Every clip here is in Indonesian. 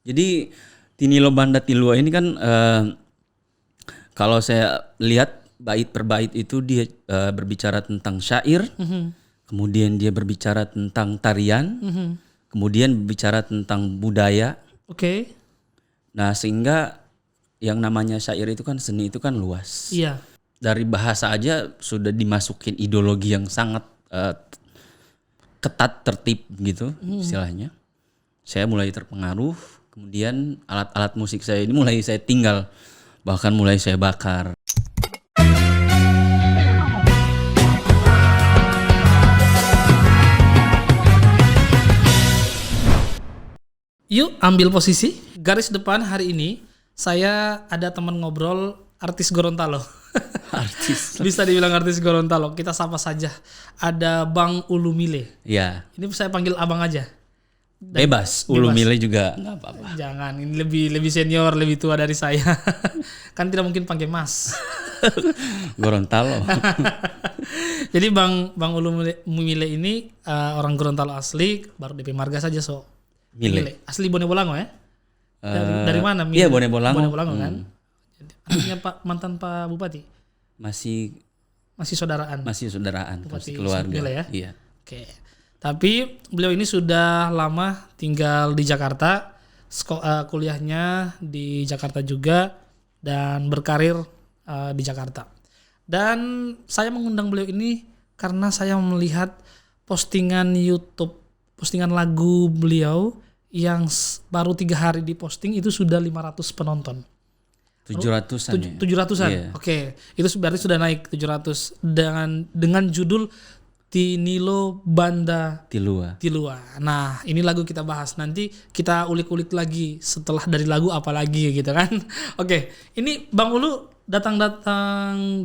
Jadi Tinilo Banda Tilua ini kan kalau saya lihat bait per bait itu dia berbicara tentang syair, kemudian dia berbicara tentang tarian, kemudian berbicara tentang budaya. Oke. Nah, sehingga yang namanya syair itu kan seni itu kan luas. Iya. Dari bahasa aja sudah dimasukin ideologi yang sangat ketat, tertib gitu istilahnya. Saya mulai terpengaruh, kemudian alat-alat musik saya ini mulai saya tinggal, bahkan mulai saya bakar. Yuk ambil posisi. Garis depan hari ini saya ada teman ngobrol artis Gorontalo. Artis. Bisa dibilang artis Gorontalo. Kita sapa saja. Ada Bang Ulu Mile. Ya. Ini saya panggil abang aja. Bebas. Ulu Mile juga nggak apa-apa. Jangan, ini lebih senior, lebih tua dari saya. Kan tidak mungkin panggil Mas. Gorontalo. Jadi Bang Ulu Mile ini orang Gorontalo asli, baru DP Marga saja Mile. Asli Bone Bolango ya? Dari mana? Mile? Iya, Bone Bolango. Bone Bolango kan? Artinya mantan Pak Bupati? Masih saudaraan. Masih saudaraan, Bupati masih keluarga. Mile ya? Iya. Oke. Tapi beliau ini sudah lama tinggal di Jakarta, kuliahnya di Jakarta juga dan berkarir di Jakarta. Dan saya mengundang beliau ini karena saya melihat postingan YouTube, postingan lagu beliau yang baru 3 hari diposting itu sudah 500 penonton. 700-an ya? 700-an. Iya. Oke. Itu berarti sudah naik 700 dengan judul Tinilo Banda Tilua. Nah, ini lagu kita bahas. Nanti kita ulik-ulik lagi setelah dari lagu apa lagi gitu kan. Oke. Ini Bang Ulu datang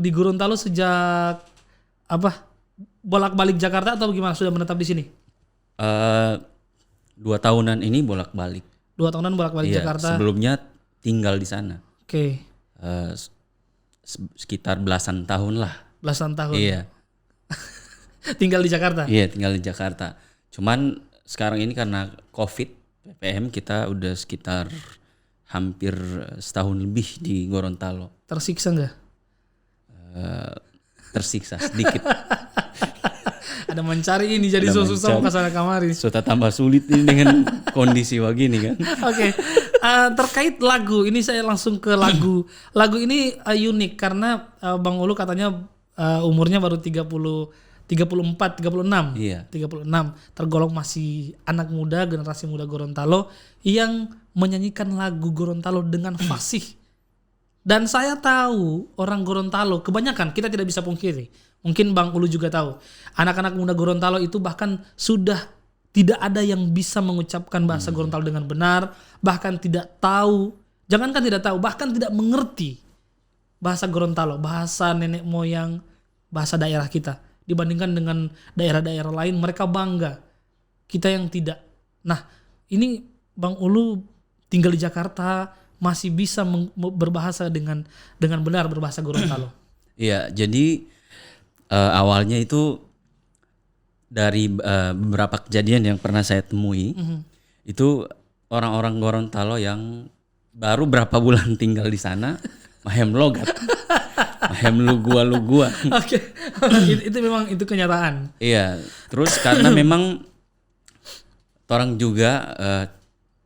di Gorontalo sejak apa? Bolak-balik Jakarta atau gimana? Sudah menetap di sini? 2 tahunan ini bolak-balik. 2 tahunan bolak-balik Iya, Jakarta. sebelumnya tinggal di sana. Oke. Sekitar belasan tahun lah. Belasan tahun. Iya. Tinggal di Jakarta. Iya, tinggal di Jakarta. Cuman sekarang ini karena COVID, PPM kita udah sekitar hampir setahun lebih di Gorontalo. Tersiksa nggak? Tersiksa sedikit. Ada mencari ini jadi susah mau kesana kamari. Sudah tambah sulit ini dengan kondisi begini kan. Oke. Terkait lagu, ini saya langsung ke lagu. Lagu ini unik karena Bang Ulu katanya umurnya baru 34, 36. Iya. 36. Tergolong masih anak muda, generasi muda Gorontalo yang menyanyikan lagu Gorontalo dengan fasih. Dan saya tahu orang Gorontalo, kebanyakan kita tidak bisa pungkiri. Mungkin Bang Ulu juga tahu. Anak-anak muda Gorontalo itu bahkan sudah tidak ada yang bisa mengucapkan bahasa Gorontalo dengan benar. Bahkan tidak tahu, jangankan tidak tahu, bahkan tidak mengerti bahasa Gorontalo. Bahasa nenek moyang, bahasa daerah kita. Dibandingkan dengan daerah-daerah lain, mereka bangga. Kita yang tidak. Nah, ini Bang Ulu tinggal di Jakarta, masih bisa berbahasa dengan benar berbahasa Gorontalo. Iya, jadi awalnya itu dari beberapa kejadian yang pernah saya temui. Itu orang-orang Gorontalo yang baru berapa bulan tinggal di sana, mahem logat. Mahem lu gua. Oke. Itu memang itu kenyataan. Iya, terus karena memang orang juga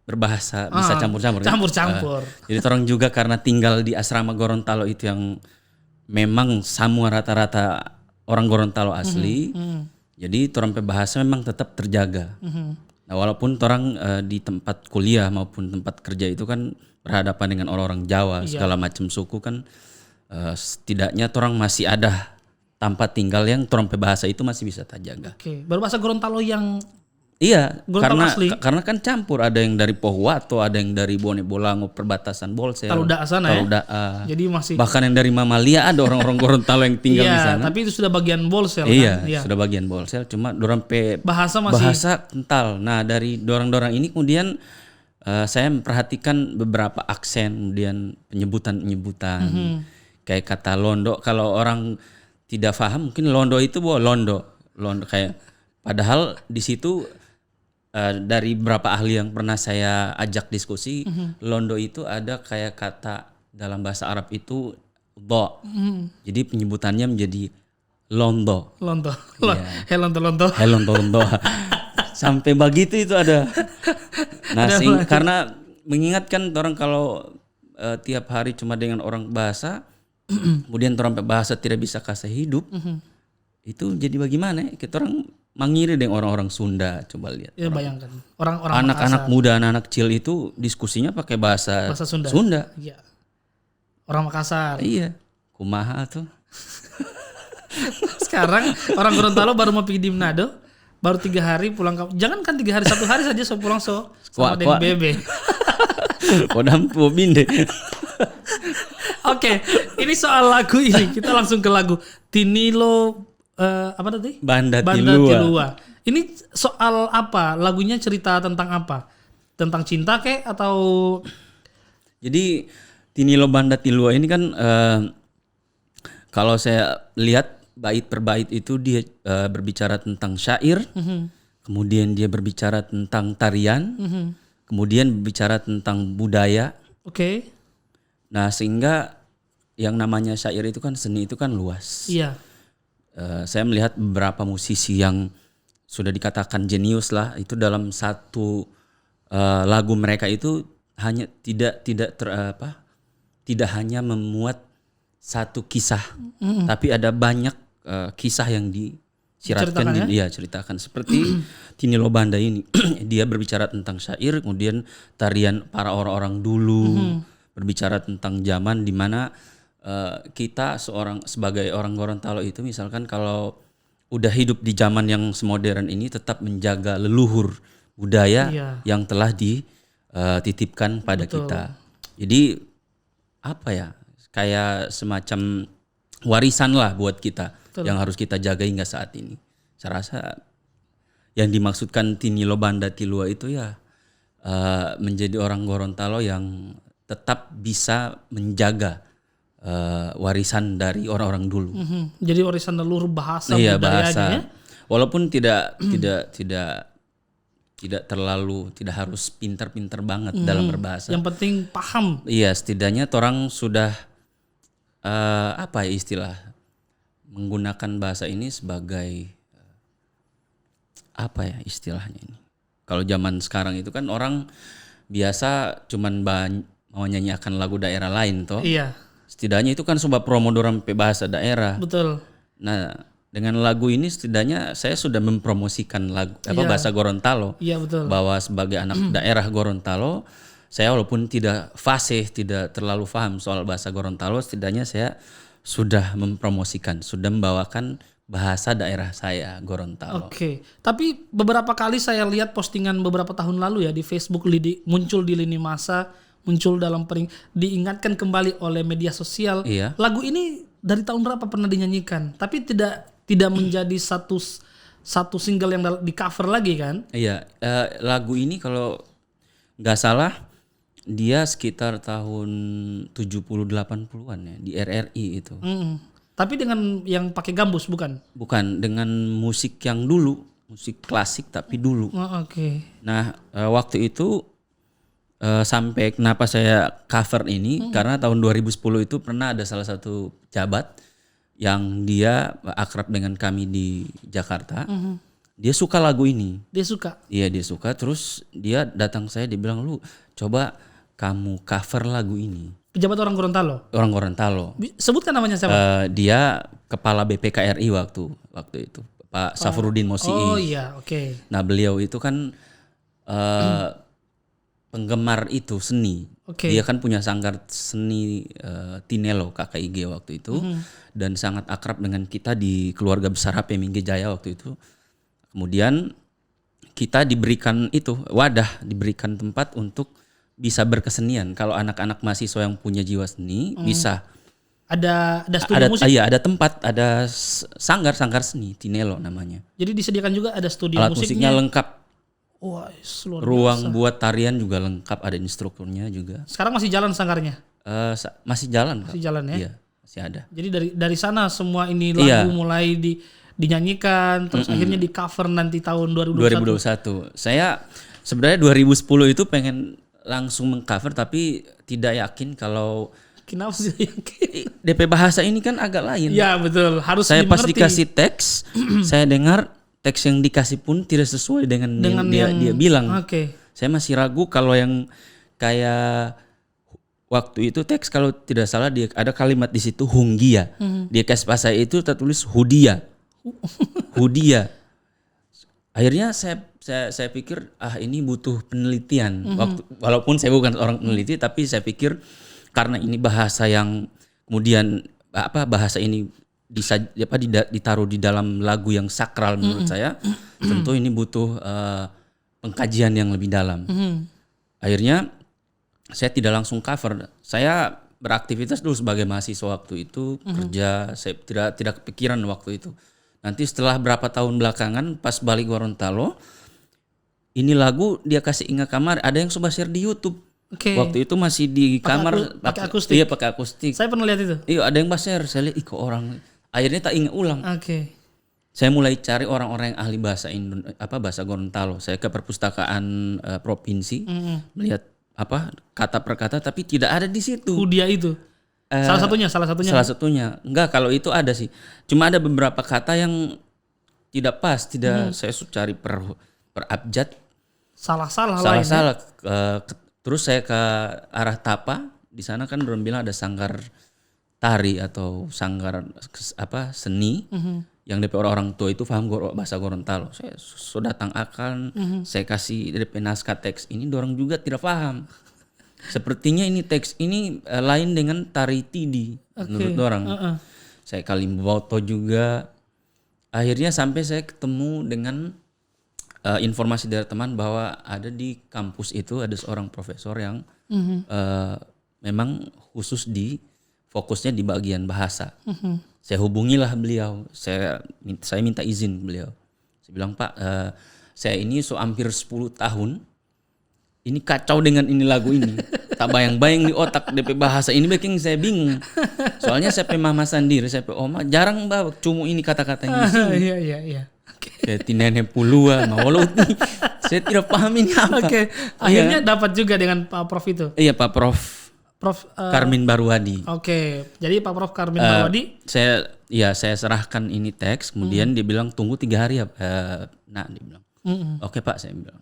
berbahasa bisa campur-campur. Campur-campur. Jadi orang juga karena tinggal di asrama Gorontalo itu yang memang semua rata-rata orang Gorontalo asli. Jadi orang bahasa memang tetap terjaga. Nah, walaupun orang di tempat kuliah maupun tempat kerja itu kan berhadapan dengan orang-orang Jawa, segala macam suku kan, setidaknya orang masih ada tempat tinggal yang orang bahasa itu masih bisa terjaga. Oke, berbahasa Gorontalo yang iya, Gorontalo asli. karena kan campur, ada yang dari Pohuwato, ada yang dari Bone Bolango perbatasan Bolsel. Taluda sana ya. Jadi masih bahkan yang dari Mamalia ada orang-orang Gorontalo yang tinggal di sana. Tapi itu sudah bagian Bolsel iya, kan. Iya, sudah bagian Bolsel, cuma dorang bahasa kental. Nah, dari dorang-dorang ini kemudian saya memperhatikan beberapa aksen, kemudian penyebutan. Kayak kata londo, kalau orang tidak paham mungkin londo itu londo kayak padahal di situ dari beberapa ahli yang pernah saya ajak diskusi, londo itu ada kayak kata dalam bahasa Arab itu do. Jadi penyebutannya menjadi londo. Lonto. Iya. Lonto. Londo. Sampai begitu itu ada. Nah, karena mengingatkan orang kalau tiap hari cuma dengan orang bahasa, kemudian orang bahasa tidak bisa kasih hidup, itu jadi bagaimana? Kita orang mengiri dengan orang-orang Sunda, coba lihat. Ya bayangkan orang-orang Anak-anak muda, anak-anak kecil itu diskusinya pakai bahasa Sunda. Iya. Orang Makassar. Iya. Kumaha tuh. Sekarang orang Gorontalo baru mau pergi di Manado, baru 3 hari pulang kampung. Jangan kan 3 hari, 1 hari saja so pulang sama Den Bebe. Kodam Bobinde. Oke, ini soal lagu ini. Kita langsung ke lagu Tinilo apa tadi? Banda Tilua. Ini soal apa? Lagunya cerita tentang apa? Tentang cinta kek atau? Jadi Tinilo Banda Tilua ini kan kalau saya lihat bait per bait itu dia berbicara tentang syair, kemudian dia berbicara tentang tarian, kemudian berbicara tentang budaya. Oke. Nah, sehingga yang namanya syair itu kan seni itu kan luas. Iya. Saya melihat beberapa musisi yang sudah dikatakan jenius lah itu dalam satu lagu mereka itu hanya tidak hanya memuat satu kisah, tapi ada banyak kisah yang disiratkan ceritakan seperti Tinilo Banda ini. Dia berbicara tentang syair, kemudian tarian para orang-orang dulu, berbicara tentang zaman di mana kita sebagai orang Gorontalo itu misalkan kalau udah hidup di zaman yang semodern ini tetap menjaga leluhur budaya yang telah dititipkan pada kita. Jadi apa ya, kayak semacam warisan lah buat kita yang harus kita jaga hingga saat ini. Saya rasa yang dimaksudkan Tinilo Banda Tilua itu ya menjadi orang Gorontalo yang tetap bisa menjaga warisan dari orang-orang dulu. Jadi warisan leluhur bahasa budayanya. Bahasa. Ya? Walaupun tidak terlalu, tidak harus pintar-pintar banget dalam berbahasa. Yang penting paham. Iya, setidaknya orang sudah apa ya istilah, menggunakan bahasa ini sebagai apa ya istilahnya ini. Kalau zaman sekarang itu kan orang biasa cuman mau nyanyiakan lagu daerah lain toh. Iya. Setidaknya itu kan coba promo dorang bahasa daerah. Betul. Nah, dengan lagu ini setidaknya saya sudah mempromosikan lagu bahasa Gorontalo. Iya, betul. Bahwa sebagai anak daerah Gorontalo, saya walaupun tidak fasih, tidak terlalu paham soal bahasa Gorontalo, setidaknya saya sudah mempromosikan, sudah membawakan bahasa daerah saya Gorontalo. Oke. Tapi beberapa kali saya lihat postingan beberapa tahun lalu ya di Facebook muncul di lini masa, muncul dalam diingatkan kembali oleh media sosial. Iya. Lagu ini dari tahun berapa pernah dinyanyikan, tapi tidak menjadi satu single yang di cover lagi kan? Iya, lagu ini kalau nggak salah dia sekitar tahun 70-80-an ya di RRI itu. Tapi dengan yang pakai gambus bukan? Bukan, dengan musik yang dulu, musik klasik tapi dulu. Oh, oke. Nah, waktu itu sampai kenapa saya cover ini karena tahun 2010 itu pernah ada salah satu pejabat yang dia akrab dengan kami di Jakarta. Dia suka lagu ini. Dia suka? Iya, dia suka. Terus dia datang saya, dia bilang, lu coba kamu cover lagu ini. Pejabat orang Gorontalo? Orang Gorontalo. Sebutkan namanya siapa? Dia kepala BPKRI waktu itu, Pak Safruddin Mosi'i. Oh iya, oke. Nah, beliau itu kan penggemar itu seni. Dia kan punya sanggar seni Tinelo KKIG waktu itu dan sangat akrab dengan kita di keluarga besar HP Minggi Jaya waktu itu. Kemudian kita diberikan diberikan tempat untuk bisa berkesenian. Kalau anak-anak mahasiswa yang punya jiwa seni bisa. Ada studio musik? Iya, ada tempat, ada sanggar seni Tinelo namanya. Jadi disediakan juga ada studio alat musiknya lengkap. Wah, ruang buat tarian juga lengkap, ada instrukturnya juga. Sekarang masih jalan sanggarnya? Masih jalan. Masih jalan ya? Iya, masih ada. Jadi dari sana semua ini lagu mulai dinyanyikan, terus akhirnya di cover nanti tahun 2021. 2021. Saya sebenarnya 2010 itu pengen langsung mengcover tapi tidak yakin kalau Kenapa sih? DP bahasa ini kan agak lain. Ya betul, harus Saya pas dimengerti. dikasih teks, saya dengar teks yang dikasih pun tidak sesuai dengan yang dia bilang. Oke. Saya masih ragu kalau yang kayak waktu itu teks kalau tidak salah dia ada kalimat di situ hunggia. Dia kasih bahasa itu tertulis hudia. Hudia. Akhirnya saya pikir ini butuh penelitian. Walaupun saya bukan orang peneliti tapi saya pikir karena ini bahasa yang kemudian bahasa ini ditaruh di dalam lagu yang sakral menurut saya, tentu ini butuh pengkajian yang lebih dalam. Akhirnya saya tidak langsung cover. Saya beraktivitas dulu sebagai mahasiswa waktu itu, kerja. Saya tidak kepikiran waktu itu. Nanti setelah berapa tahun belakangan pas balik Gorontalo, ini lagu dia kasih ingat kamar, ada yang coba share di YouTube. Waktu itu masih di kamar pakai akustik. Iya, pakai akustik. Saya pernah lihat itu. Iya, ada yang share. Saya lihat kok orang. Akhirnya tak ingat ulang. Saya mulai cari orang-orang yang ahli bahasa Gorontalo. Saya ke perpustakaan provinsi melihat kata per kata tapi tidak ada di situ. Hudia itu. Salah satunya. Enggak, kalau itu ada sih. Cuma ada beberapa kata yang tidak pas, saya cari per abjad. Salah. Terus saya ke arah Tapa, di sana kan orang bilang ada sanggar tari atau sanggar seni. Yang DP orang tua itu paham bahasa Gorontalo. Saya sudah datang saya kasih DP naskah teks ini, dorang juga tidak paham. Sepertinya ini teks ini lain dengan tari tidi menurut dorang. Saya kalimboto juga. Akhirnya sampai saya ketemu dengan informasi dari teman bahwa ada di kampus itu ada seorang profesor yang memang khusus fokusnya di bagian bahasa. Saya hubungilah beliau, saya minta izin beliau. Saya bilang, Pak, saya ini hampir 10 tahun, ini kacau dengan ini lagu ini. Tak bayang-bayang di otak DP bahasa ini bikin saya bingung. Soalnya saya mama sendiri, saya oma jarang bawa cuma ini kata-kata yang di sini. Iya. Kayak nenek pulua, saya tidak paham ini apa. Akhirnya dapat juga dengan Pak Prof itu. Iya, Pak Prof Karmin Barwadi. Jadi Pak Prof Karmin Barwadi. Saya serahkan ini teks, kemudian dia bilang tunggu 3 hari ya. Dia bilang. Oke Pak, saya bilang.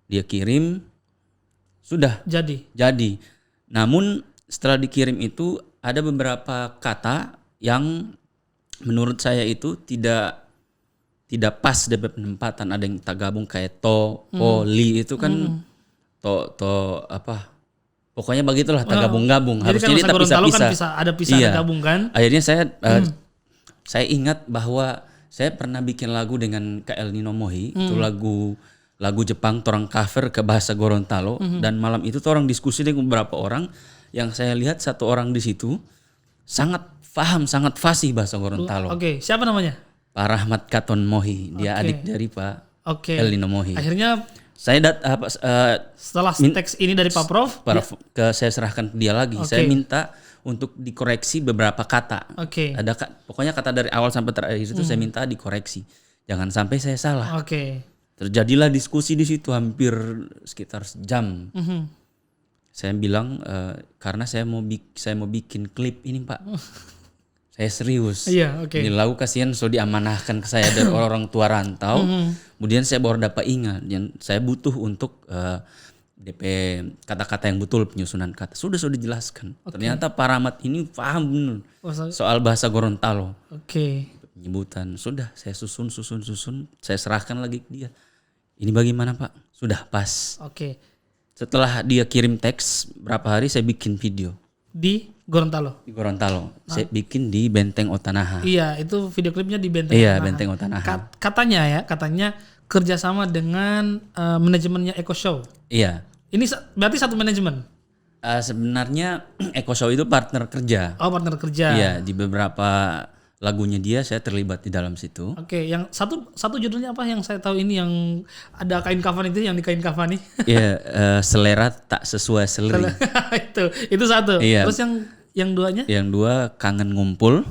Dia kirim, sudah. Jadi. Namun setelah dikirim itu ada beberapa kata yang menurut saya itu tidak pas DP penempatan. Ada yang tak gabung kayak li itu kan pokoknya begitulah tak gabung-gabung. Harusnya dia tak pisah-pisah. Kan ada pisah ada gabung kan. Akhirnya saya ingat bahwa saya pernah bikin lagu dengan Kak El Nino Mohi. Itu lagu Jepang, torang cover ke bahasa Gorontalo. Dan malam itu orang diskusi dengan beberapa orang. Yang saya lihat satu orang di situ sangat paham, sangat fasih bahasa Gorontalo. Siapa namanya? Pak Rahmat Katon Mohi. Dia adik dari Pak El Nino Mohi. Akhirnya saya setelah teks ini dari Pak Prof, saya serahkan ke dia lagi. Saya minta untuk dikoreksi beberapa kata. Ada pokoknya kata dari awal sampai terakhir itu saya minta dikoreksi. Jangan sampai saya salah. Terjadilah diskusi di situ hampir sekitar sejam. Saya bilang karena saya mau bikin klip ini Pak. Saya serius. Ini lagu kasihan diamanahkan ke saya dari orang tua rantau. Kemudian saya baru dapat ingat dan saya butuh untuk DP kata-kata yang betul, penyusunan kata. Sudah dijelaskan. Ternyata Pak Rahmat ini paham benar soal bahasa Gorontalo. Penyebutan sudah saya susun. Saya serahkan lagi ke dia. Ini bagaimana Pak? Sudah pas. Setelah dia kirim teks berapa hari saya bikin video. Di Gorontalo. Saya bikin di Benteng Otanaha. Iya, itu video klipnya di Benteng Otanaha. Iya, Benteng Otanaha. Katanya kerjasama dengan manajemennya Eko Show. Iya. Ini berarti satu manajemen? Sebenarnya Eko Show itu partner kerja. Partner kerja. Iya, di beberapa lagunya dia saya terlibat di dalam situ. Yang satu judulnya apa yang saya tahu ini yang ada kain kafan itu yang di kain kafan nih. Iya, selera tak sesuai seleri. itu satu. Iya. Terus yang duanya? Yang dua kangen ngumpul.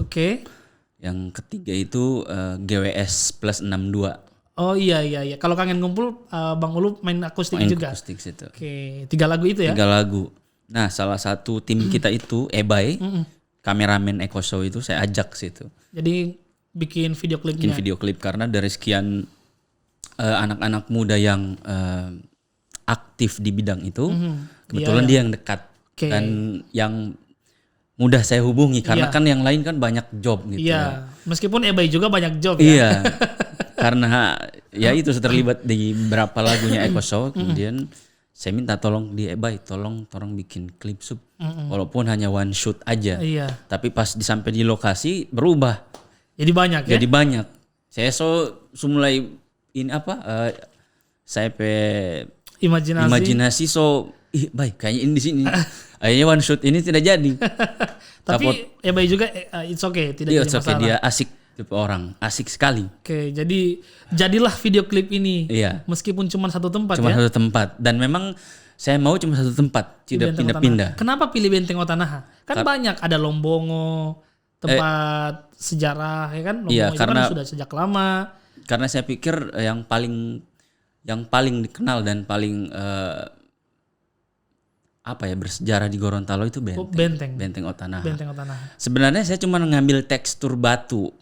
Yang ketiga itu GWS plus 62. Oh iya. Kalau kangen ngumpul Bang Ulu main akustik Main juga. akustik situ. Oke, 3 lagu itu ya. 3 lagu. Nah, salah satu tim kita itu Ebay, kameramen Eko Show itu saya ajak situ. Jadi bikin video klipnya. Bikin video klip karena dari sekian anak-anak muda yang aktif di bidang itu, kebetulan dia yang dekat dan yang mudah saya hubungi karena kan yang lain kan banyak job gitu. Iya, meskipun Ebay juga banyak job ya. Iya. Karena ya itu terlibat di beberapa lagunya Eko Show, kemudian saya minta tolong di Ebay, tolong bikin klip sub. Walaupun hanya one shoot aja. Iya. Tapi pas sampai di lokasi berubah. Jadi banyak ya. Jadi banyak. Saya mulai ini saya imajinasi baik kayaknya ini di sini. Akhirnya one shoot ini tidak jadi. Tapi Ebay juga it's okay, tidak jadi masalah. Dia asik tipe orang, asik sekali. Oke, jadi jadilah video klip ini. Iya. Meskipun cuma satu tempat Cuma ya. satu tempat dan memang saya mau cuma satu tempat, tidak pindah-pindah. Kenapa pilih Benteng Otanaha? Kan banyak, ada Lombongo, tempat sejarah ya kan. Lombongo itu karena kan sudah sejak lama. Karena saya pikir yang paling dikenal dan paling bersejarah di Gorontalo itu Benteng. Benteng Otanaha. Benteng Otanaha. Sebenarnya saya cuma ngambil tekstur batu.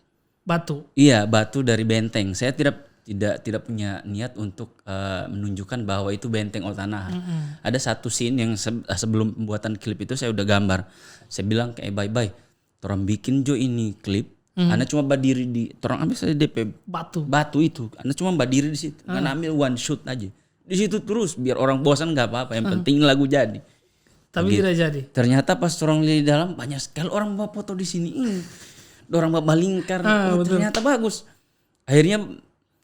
Iya, batu dari benteng. Saya tidak punya niat untuk menunjukkan bahwa itu Benteng Otanaha. Ada satu scene yang sebelum pembuatan klip itu saya udah gambar. Saya bilang ke bye, torang bikin jo ini klip. Anda cuma berdiri di, torang ambil saja DP batu itu. Anda cuma berdiri di situ. Anda ambil one shoot aja. Di situ terus biar orang bosan nggak apa-apa. Yang penting lagu jadi. Tapi tidak jadi. Ternyata pas orang lihat di dalam banyak sekali orang bawa foto di sini. Orang bawa lingkar. Ternyata bagus. Akhirnya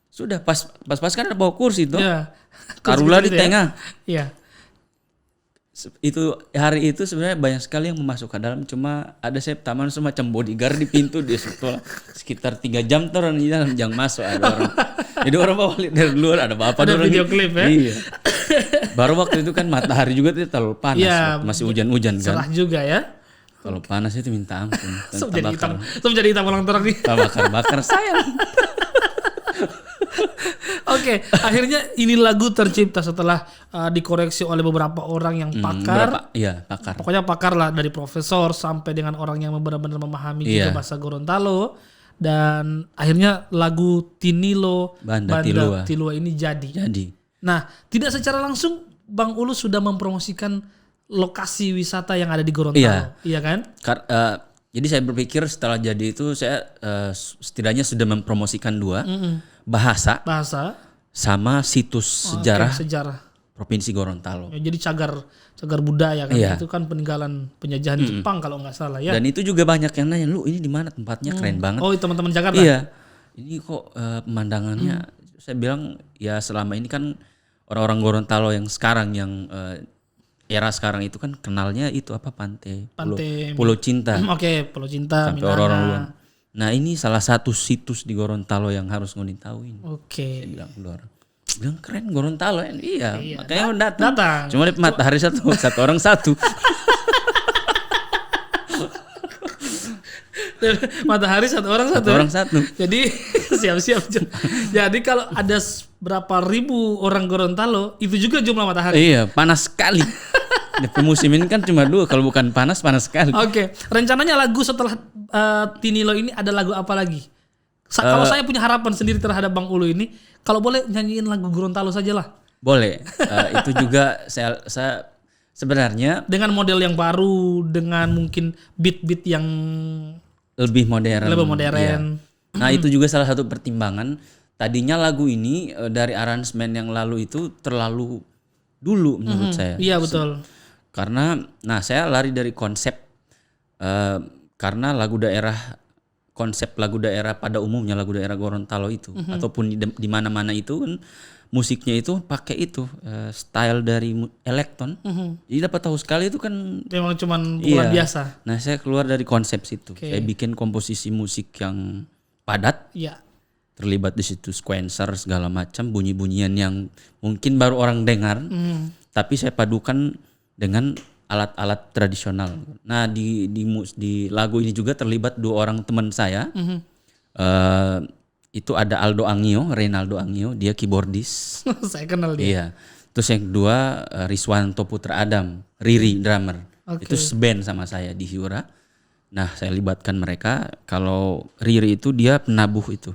sudah pas kan ada bawa kursi itu. Ya, Taruhlah di tengah. Iya. Itu hari itu sebenarnya banyak sekali yang masuk ke dalam, cuma ada saya taman semacam bodyguard di pintu dia sekitar 3 jam terus di dalam jangan masuk ada orang. Jadi orang bawa lihat dari luar ada apa ada video klip ya. Iya. Baru waktu itu kan matahari juga tidak terlalu panas, ya, masih hujan-hujan kan. Cerah juga ya. Kalau panas itu minta ampun. Jadi hitam ulang terang nih. Bakar sayang. Oke, akhirnya ini lagu tercipta setelah dikoreksi oleh beberapa orang yang pakar. Pakar. Pokoknya pakar lah, dari profesor sampai dengan orang yang benar-benar memahami juga bahasa Gorontalo. Dan akhirnya lagu Tinilo Banda Tilua ini jadi. Nah, tidak secara langsung Bang Ulu sudah mempromosikan lokasi wisata yang ada di Gorontalo, iya kan? Jadi saya berpikir setelah jadi itu saya setidaknya sudah mempromosikan 2 bahasa sama situs sejarah Provinsi Gorontalo. Ya, jadi cagar budaya kan, itu kan peninggalan penjajahan Jepang kalau nggak salah ya. Dan itu juga banyak yang nanya, lu ini di mana tempatnya keren banget. Oh, teman-teman Jakarta. Iya. Ini kok pemandangannya. Saya bilang ya selama ini kan orang-orang Gorontalo yang sekarang yang era sekarang itu kan kenalnya itu pantai Pulau Cinta. Oke, Pulau Cinta. Sampai orang-orang luar. Nah ini salah satu situs di Gorontalo yang harus ngunit tahuin. Oke. Saya bilang keren Gorontalo ya. Iya. Makanya datang. Cuma di matahari satu orang satu. Matahari satu orang satu. Jadi siap-siap. Jadi kalau ada berapa ribu orang Gorontalo, itu juga jumlah matahari. Iya, panas sekali. Di musim ini kan cuma 2, kalau bukan panas sekali. Oke, rencananya lagu setelah Tinilo ini ada lagu apa lagi? Kalau saya punya harapan sendiri terhadap Bang Ulu ini, kalau boleh nyanyiin lagu Gorontalo saja lah. Boleh. Itu juga saya sebenarnya dengan model yang baru, dengan mungkin beat-beat yang lebih modern. Iya. Nah itu juga salah satu pertimbangan. Tadinya lagu ini dari aransemen yang lalu itu terlalu dulu menurut saya. Iya betul. Karena saya lari dari konsep karena konsep lagu daerah pada umumnya, lagu daerah Gorontalo itu ataupun di mana-mana itu kan musiknya itu pakai itu style dari elektron. Jadi dapat tahu sekali itu kan memang cuman pukulan biasa. Nah, saya keluar dari konsep situ. Saya bikin komposisi musik yang padat. Iya. Terlibat di situ sequencer segala macam, bunyi-bunyian yang mungkin baru orang dengar. Tapi saya padukan dengan alat-alat tradisional. Nah di lagu ini juga terlibat 2 orang teman saya. Itu ada Reynaldo Angio, dia keyboardis. Saya kenal dia. Iya. Terus yang kedua Riswanto Putra Adam, Riri drummer. Oke. Itu seband sama saya di Hiura. Nah saya libatkan mereka. Kalau Riri itu dia penabuh itu.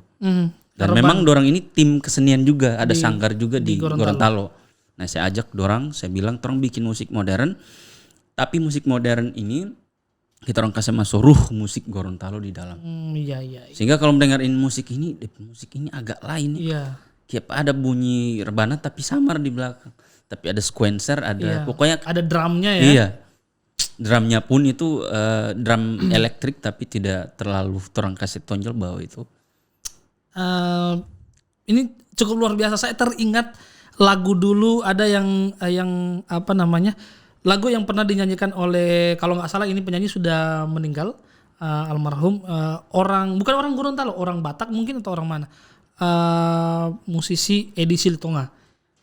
Dan memang dorang ini tim kesenian juga, ada sanggar juga di Gorontalo. Nah saya ajak dorang, saya bilang dorang bikin musik modern, tapi musik modern ini kita orang kasih masuk ruh musik Gorontalo di dalam. Iya. Sehingga kalau mendengarin musik ini agak lain. Iya. Kayak ada bunyi rebana tapi samar di belakang. Tapi ada sequencer, ada pokoknya ada drumnya ya. Iya. Drumnya pun itu drum elektrik tapi tidak terlalu orang kasih tonjol bahwa itu. Ini cukup luar biasa. Saya teringat lagu dulu ada yang apa namanya, lagu yang pernah dinyanyikan oleh, kalau nggak salah ini penyanyi sudah meninggal, almarhum, bukan orang Gorontalo, orang Batak mungkin atau orang mana, musisi Edi Siltonga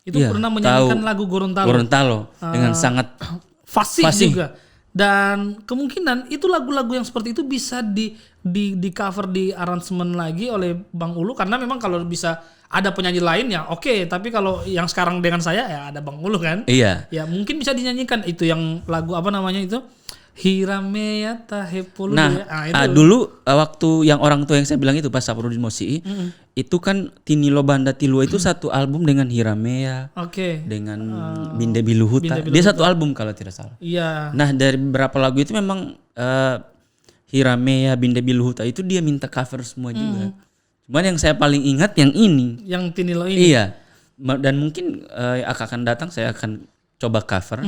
itu pernah menyanyikan lagu Gorontalo dengan sangat fasih juga. Dan kemungkinan itu lagu-lagu yang seperti itu bisa di cover, di aransemen lagi oleh Bang Ulu, karena memang kalau bisa ada penyanyi lain ya oke, tapi kalau yang sekarang dengan saya ya ada Bang Ulu kan. Iya. Ya mungkin bisa dinyanyikan itu yang lagu apa namanya itu? Hirameya tahepulu. Nah, itu. dulu waktu yang orang tua yang saya bilang itu pas Saprudin Mosi, itu kan Tinilo Banda Tilua itu satu album dengan Hirameya, dengan Binde Biluhuta. Dia satu album kalau tidak salah. Iya. Nah dari beberapa lagu itu memang Hirameya, Binde Biluhuta itu dia minta cover semua juga. Cuman yang saya paling ingat yang ini. Yang Tinilo ini. Iya. Dan mungkin akan datang saya akan coba cover.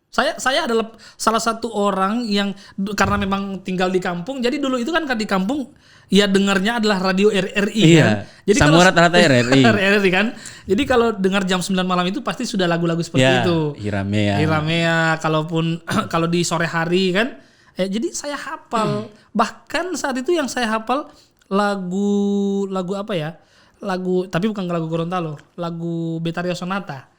Saya adalah salah satu orang yang karena memang tinggal di kampung, jadi dulu itu kan di kampung ya dengarnya adalah radio RRI kan. Jadi sama rata-rata RRI. RRI kan. Jadi kalau dengar jam 9 malam itu pasti sudah lagu-lagu seperti itu. Hirameya, kalaupun kalau di sore hari kan. Jadi saya hafal. Bahkan saat itu yang saya hafal lagu apa ya? Tapi bukan lagu Gorontalo, lagu Betaria Sonata.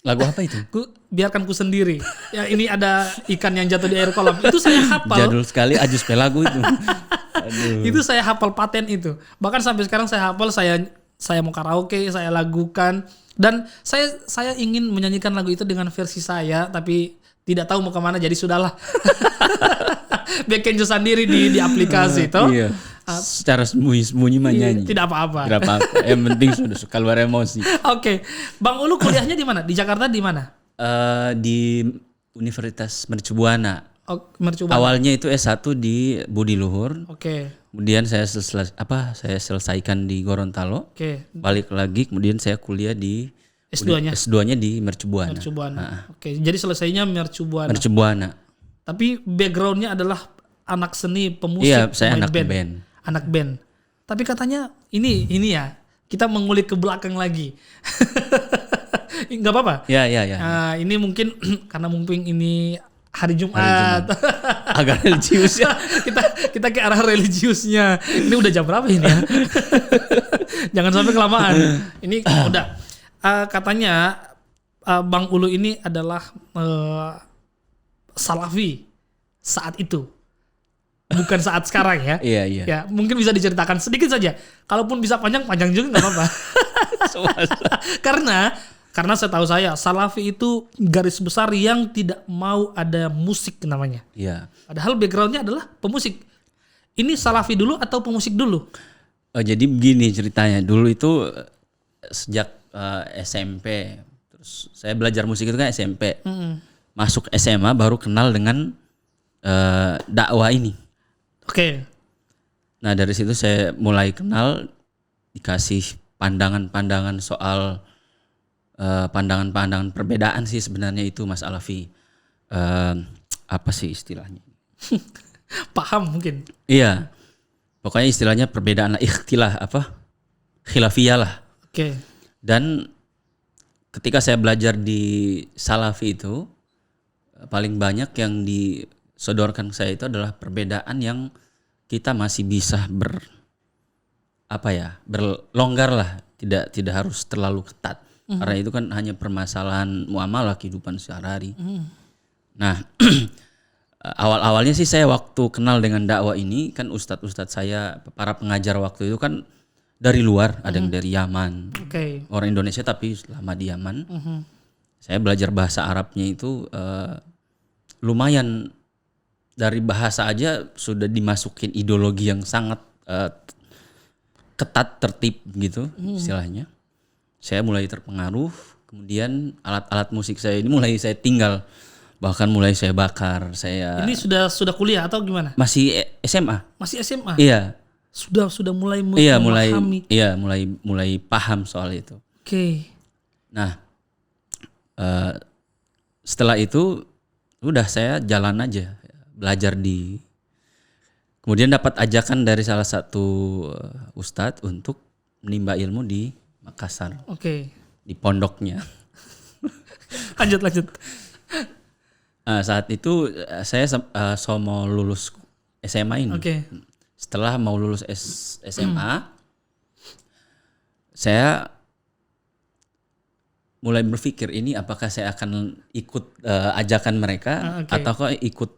Lagu apa itu? Biarkan ku sendiri. Ya ini ada ikan yang jatuh di air kolam. Itu saya hafal. Jadul sekali Ajus Pelagu itu. Aduh. Itu saya hafal paten itu. Bahkan sampai sekarang saya hafal, saya mau karaoke, saya lagukan, dan saya ingin menyanyikan lagu itu dengan versi saya, tapi tidak tahu mau kemana, jadi sudahlah. Bikin sendiri di aplikasi itu. Iya. Secara sembunyi-sembunyi menyanyi. Tidak apa-apa. Tidak apa-apa. Yang penting sudah keluar emosi. Oke. Bang Ulu kuliahnya di mana? Di Jakarta di mana? Di Universitas Mercubuana. Mercubuana. Awalnya itu S1 di Budi Luhur. Oke. Kemudian saya selesaikan di Gorontalo. Oke. Balik lagi, kemudian saya kuliah di S2-nya di Mercubuana. Oke. Jadi selesainya Mercubuana. Tapi backgroundnya adalah anak seni, pemusik. Iya, saya anak band. Anak band. Tapi katanya ini ya, kita mengulik ke belakang lagi. Enggak apa-apa? Ya. Ini mungkin karena mungkin ini hari Jumat. Agak religius ya. kita ke arah religiusnya. Ini udah jam berapa ini ya? Jangan sampai kelamaan. Ini udah. Katanya Bang Ulu ini adalah Salafi saat itu. Bukan saat sekarang ya. Iya. Ya, mungkin bisa diceritakan sedikit saja. Kalaupun bisa panjang juga nggak apa-apa. Karena setahu saya Salafi itu garis besar yang tidak mau ada musik namanya. Iya. Padahal backgroundnya adalah pemusik. Ini Salafi dulu atau pemusik dulu? Jadi begini ceritanya. Dulu itu sejak SMP. Terus saya belajar musik itu kan SMP. Masuk SMA baru kenal dengan dakwah ini. Oke. Nah dari situ saya mulai kenal, dikasih pandangan-pandangan soal pandangan-pandangan perbedaan sih sebenarnya itu Mas Alafi. Apa sih istilahnya? Paham mungkin. Iya. Pokoknya istilahnya perbedaan lah, ikhtilah khilafiyah lah. Oke. Dan ketika saya belajar di Salafi itu paling banyak yang disodorkan saya itu adalah perbedaan yang kita masih bisa berlonggar lah, tidak harus terlalu ketat. Karena itu kan hanya permasalahan muamalah kehidupan sehari-hari. Nah, awal-awalnya sih saya waktu kenal dengan dakwah ini kan ustadz-ustadz saya, para pengajar waktu itu kan dari luar, ada yang dari Yaman, Oke. orang Indonesia tapi lama di Yaman. Saya belajar bahasa Arabnya itu lumayan, dari bahasa aja sudah dimasukin ideologi yang sangat ketat, tertib gitu istilahnya. Saya mulai terpengaruh, kemudian alat-alat musik saya ini mulai saya tinggal. Bahkan mulai saya bakar. Ini sudah kuliah atau gimana? Masih SMA. Masih SMA. Iya. Sudah mulai Iya, memahami. mulai paham soal itu. Oke. Nah, setelah itu udah saya jalan aja belajar kemudian dapat ajakan dari salah satu ustadz untuk menimba ilmu di Makassar. Oke. Di pondoknya. Lanjut. Saat itu saya mau lulus SMA ini. Oke. Setelah mau lulus SMA, saya mulai berpikir ini apakah saya akan ikut ajakan mereka ataukah ikut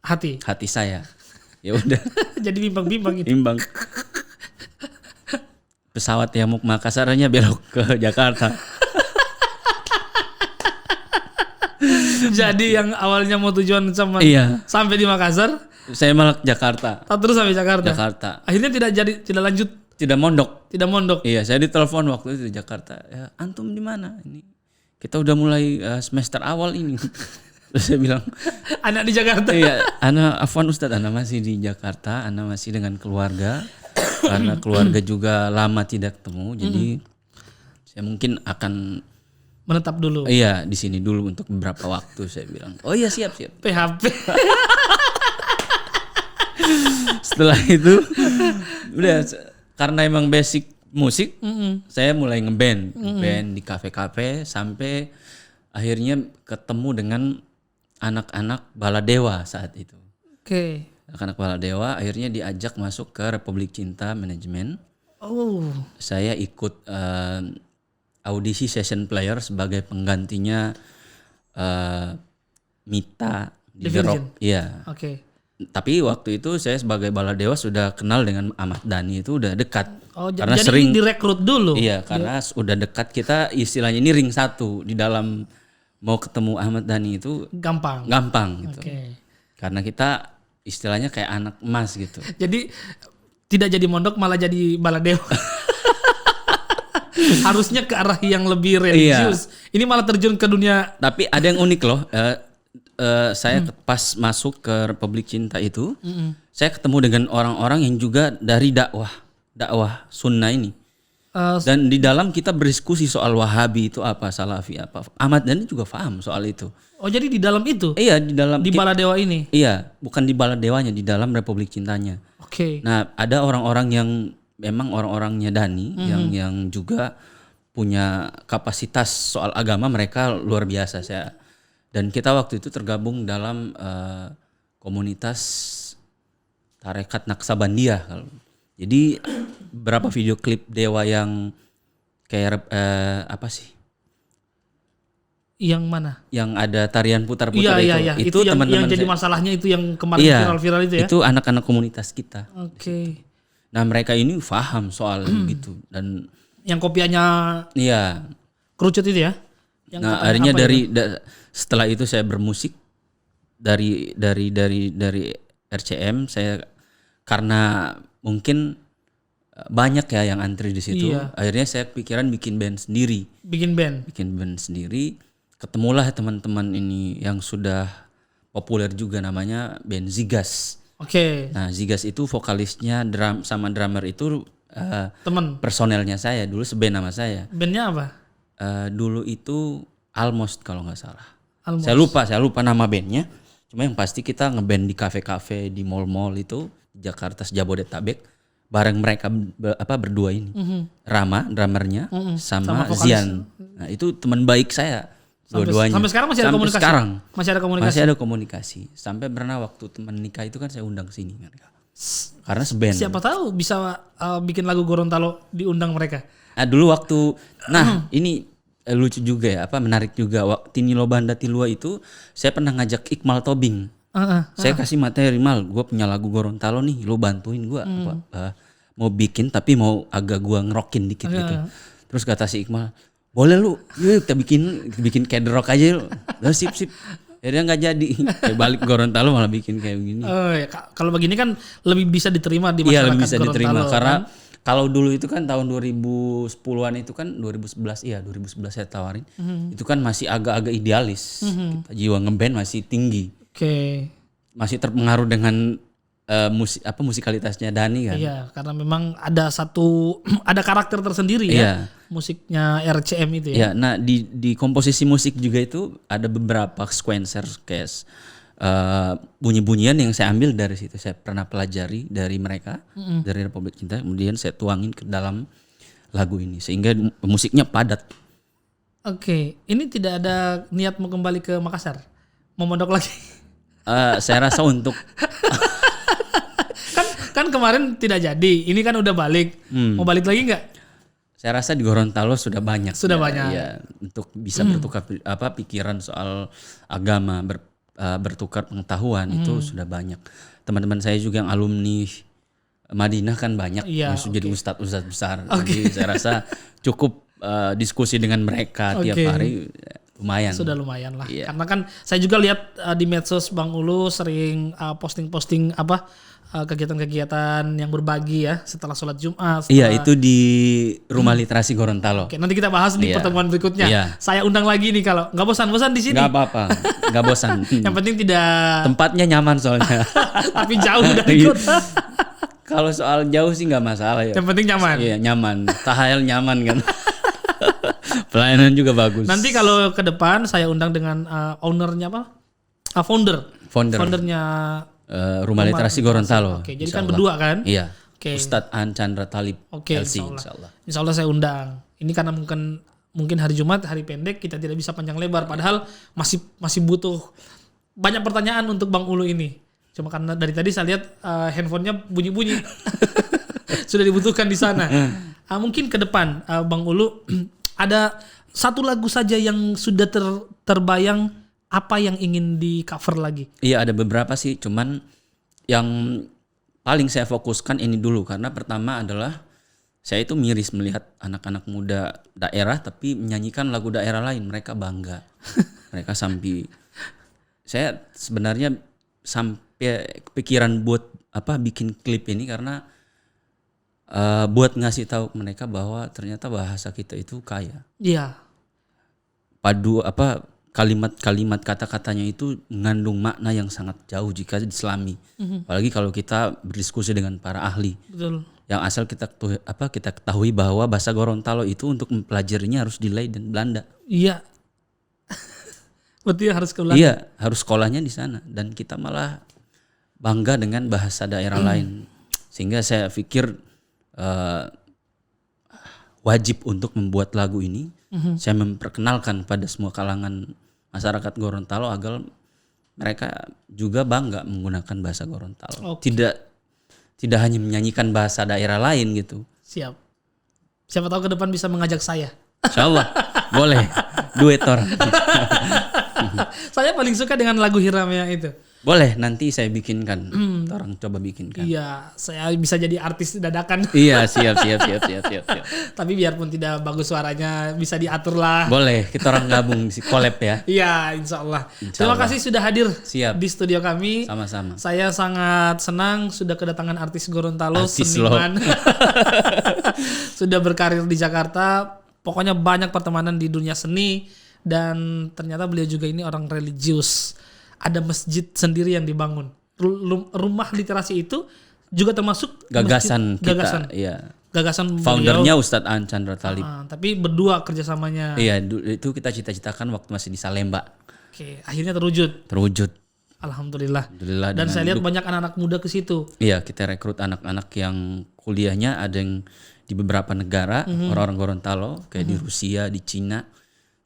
hati saya. Ya udah. Jadi bimbang-bimbang gitu. Imbang. Pesawat yang mau ke Makassarnya belok ke Jakarta. Jadi yang awalnya mau tujuan sampai di Makassar, saya malah ke Jakarta. terus sampai Jakarta. Akhirnya tidak lanjut. Tidak mondok. Iya, saya ditelepon waktu itu di Jakarta. Ya, antum di mana? Ini kita udah mulai semester awal ini. Terus saya bilang, anak di Jakarta. Iya, ana afwan Ustadz, ana masih di Jakarta, ana masih dengan keluarga. Karena keluarga juga lama tidak ketemu, jadi saya mungkin akan menetap dulu. Iya, di sini dulu untuk beberapa waktu, saya bilang. Oh iya, siap. PHP. Setelah itu udah, karena emang basic musik, saya mulai ngeband di kafe-kafe sampai akhirnya ketemu dengan anak-anak Baladewa saat itu. Oke. Anak-anak Baladewa akhirnya diajak masuk ke Republik Cinta Manajemen. Oh. Saya ikut audisi session player sebagai penggantinya Mita di The Rock. Iya. Oke. Tapi waktu itu saya sebagai Baladewa sudah kenal dengan Ahmad Dhani, itu udah dekat. Oh, karena jadi sering direkrut dulu. Iya, karena udah dekat, kita istilahnya ini ring satu di dalam mau ketemu Ahmad Dhani itu gampang gitu. Okay. Karena kita istilahnya kayak anak emas gitu. Jadi tidak jadi mondok malah jadi Baladewa. Harusnya ke arah yang lebih religius. Iya. Ini malah terjun ke dunia. Tapi ada yang unik loh. Saya pas masuk ke Republik Cinta itu, saya ketemu dengan orang-orang yang juga dari dakwah sunnah ini. Dan di dalam kita berdiskusi soal Wahabi itu apa, Salafi apa. Ahmad Dhani juga paham soal itu. Oh, jadi di dalam itu? Iya, di dalam. Di Baladewa ini? Iya, bukan di Baladewanya, di dalam Republik Cintanya. Oke. Nah, ada orang-orang yang memang orang-orangnya Dhani yang juga punya kapasitas soal agama, mereka luar biasa. Dan kita waktu itu tergabung dalam komunitas Tarekat Naksabandiyah. Jadi berapa video klip Dewa yang kayak apa sih? Yang mana? Yang ada tarian putar-putar itu. Iya. Itu teman-teman yang jadi masalahnya itu yang kemarin viral-viral itu ya? Itu anak-anak komunitas kita. Oke. Nah, mereka ini paham soal gitu, dan yang kopiannya kerucut itu ya? Yang nah, akhirnya setelah itu saya bermusik dari RCM, saya karena mungkin banyak ya yang antri di situ. Iya. Akhirnya saya pikiran bikin band sendiri. Bikin band sendiri. Ketemulah teman-teman ini yang sudah populer juga, namanya band Zigas. Oke. Nah, Zigas itu vokalisnya sama drummer itu teman personelnya saya dulu, seband nama saya. Bandnya apa? Dulu itu Almost kalau nggak salah. Almost. Saya lupa nama bandnya. Cuma yang pasti kita ngeband di kafe-kafe, di mall-mall itu di Jakarta, Jabodetabek, bareng mereka berdua ini. Rama drummernya sama Zian. Nah, itu teman baik saya dua-duanya. Sampai sekarang masih ada komunikasi. Masih ada komunikasi. Sampai pernah waktu teman nikah itu kan saya undang sini kan. Karena seband. Siapa tahu bisa bikin lagu Gorontalo, diundang mereka. Dulu waktu ini lucu juga ya, menarik juga. Tini Lobanda Tilua itu saya pernah ngajak Iqmal Tobing. Saya kasih materi, Mal, gue punya lagu Gorontalo nih, lu bantuin gue mau bikin tapi mau agak gue ngerokin dikit gitu. Terus kata si Iqmal, boleh lu, yuk kita bikin kayak The Rock aja lu. Udah sip. Ya dia nggak jadi, kayak balik Gorontalo malah bikin kayak begini. Ya, kalau begini kan lebih bisa diterima di masyarakat. Iya, lebih bisa Gorontalo, diterima karena kan? kalau dulu itu kan tahun 2010-an itu kan 2011 saya tawarin. Itu kan masih agak-agak idealis. Kita jiwa ngeband masih tinggi. Oke. Masih terpengaruh dengan musikalitasnya Dani kan. Iya, karena memang ada ada karakter tersendiri ya. Musiknya RCM itu ya. Iya, nah di komposisi musik juga itu ada beberapa sequencer kayak bunyi-bunyian yang saya ambil dari situ. Saya pernah pelajari dari mereka, dari Republik Cinta, kemudian saya tuangin ke dalam lagu ini sehingga musiknya padat. Oke, ini tidak ada niat mau kembali ke Makassar, mau mondok lagi? Saya rasa untuk kan kemarin tidak jadi, ini kan udah balik, mau balik lagi nggak? saya rasa di Gorontalo sudah banyak. Sudah banyak. Ya, untuk bisa bertukar pikiran soal agama, bertukar pengetahuan itu sudah banyak. Teman-teman saya juga yang alumni Madinah kan banyak yang sudah jadi ustadz besar. Jadi saya rasa cukup diskusi dengan mereka tiap hari lumayan. Sudah lumayan lah. Karena kan saya juga lihat di medsos Bang Ulu sering posting-posting kegiatan-kegiatan yang berbagi ya setelah sholat Jumat. Iya, itu di Rumah Literasi Gorontalo. Oke, nanti kita bahas di pertemuan berikutnya. Saya undang lagi nih kalau nggak bosan-bosan di sini. Nggak apa-apa, nggak bosan. Yang penting tidak. Tempatnya nyaman soalnya. Tapi jauh dari kota. Kalau soal jauh sih nggak masalah ya. Yang penting nyaman. Iya, nyaman. Tahayal nyaman kan. Pelayanan juga bagus. Nanti kalau ke depan saya undang dengan ownernya apa? Foundernya Rumah Literasi Gorontalo. Oke, jadi kan berdua kan? Iya. Oke. Ustadz An Chandra Talib LC insyaallah. Insyaallah saya undang. Ini karena mungkin hari Jumat, hari pendek, kita tidak bisa panjang lebar. Padahal masih butuh banyak pertanyaan untuk Bang Ulu ini. Cuma karena dari tadi saya lihat handphonenya bunyi-bunyi. Sudah dibutuhkan di sana. Mungkin ke depan Bang Ulu ada satu lagu saja yang sudah terbayang apa yang ingin di cover lagi? Iya, ada beberapa sih, cuman yang paling saya fokuskan ini dulu karena pertama adalah saya itu miris melihat anak-anak muda daerah tapi menyanyikan lagu daerah lain, mereka bangga. Mereka saya sebenarnya sampai kepikiran buat bikin klip ini karena buat ngasih tahu mereka bahwa ternyata bahasa kita itu kaya. Iya. Kalimat-kalimat kata-katanya itu mengandung makna yang sangat jauh jika diselami. Apalagi kalau kita berdiskusi dengan para ahli. Betul. Yang asal kita ketahui bahwa bahasa Gorontalo itu untuk mempelajarinya harus di Lei dan Belanda. Iya. Berarti harus ke Belanda. Iya, harus sekolahnya di sana dan kita malah bangga dengan bahasa daerah lain. Sehingga saya pikir wajib untuk membuat lagu ini. Saya memperkenalkan pada semua kalangan masyarakat Gorontalo agar mereka juga bangga menggunakan bahasa Gorontalo. Tidak hanya menyanyikan bahasa daerah lain gitu. Siap. Siapa tahu ke depan bisa mengajak saya. Insyaallah. Boleh. Duet orang. Saya paling suka dengan lagu Hiramea itu. Boleh, nanti saya bikinkan. Orang coba bikinkan. Iya, saya bisa jadi artis dadakan. Iya, siap. Tapi biarpun tidak bagus suaranya, bisa diatur lah. Boleh, kita orang gabung di collab ya. Iya, insyaallah. Terima kasih sudah hadir di studio kami. Sama-sama. Saya sangat senang sudah kedatangan artis Gorontalo, seniman. Sudah berkarir di Jakarta. Pokoknya banyak pertemanan di dunia seni. Dan ternyata beliau juga ini orang religius. Ada masjid sendiri yang dibangun. Rumah literasi itu juga termasuk gagasan masjid, kita. Iya. Gagasan foundernya Ustadz An Chandra Talib. Tapi berdua kerjasamanya. Iya, itu kita cita-citakan waktu masih di Salemba. Oke, akhirnya terwujud. Alhamdulillah. Dan saya lihat banyak anak-anak muda ke situ. Iya, kita rekrut anak-anak yang kuliahnya ada yang di beberapa negara, orang-orang Gorontalo, kayak di Rusia, di Cina.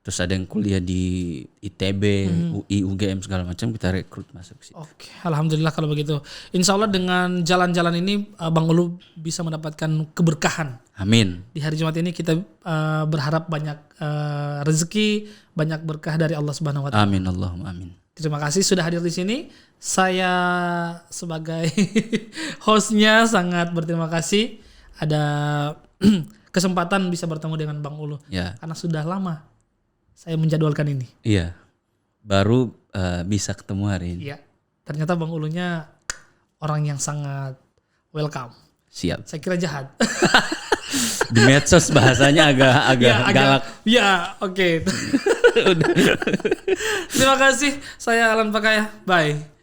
Terus ada yang kuliah di ITB, UI, UGM segala macam kita rekrut masuk sih. Oke, alhamdulillah kalau begitu. Insya Allah dengan jalan-jalan ini Bang Ulu bisa mendapatkan keberkahan. Amin. Di hari Jumat ini kita berharap banyak rezeki, banyak berkah dari Allah Subhanahu wa taala. Amin Allahumma amin. Terima kasih sudah hadir di sini. Saya sebagai hostnya sangat berterima kasih ada kesempatan bisa bertemu dengan Bang Ulu. Ya. Karena sudah lama saya menjadwalkan ini. Iya. Baru bisa ketemu hari ini. Iya. Ternyata Bang Ulunya orang yang sangat welcome. Siap. Saya kira jahat. Di medsos bahasanya agak galak. Ya, oke. Terima kasih. Saya Alan Pakaya. Bye.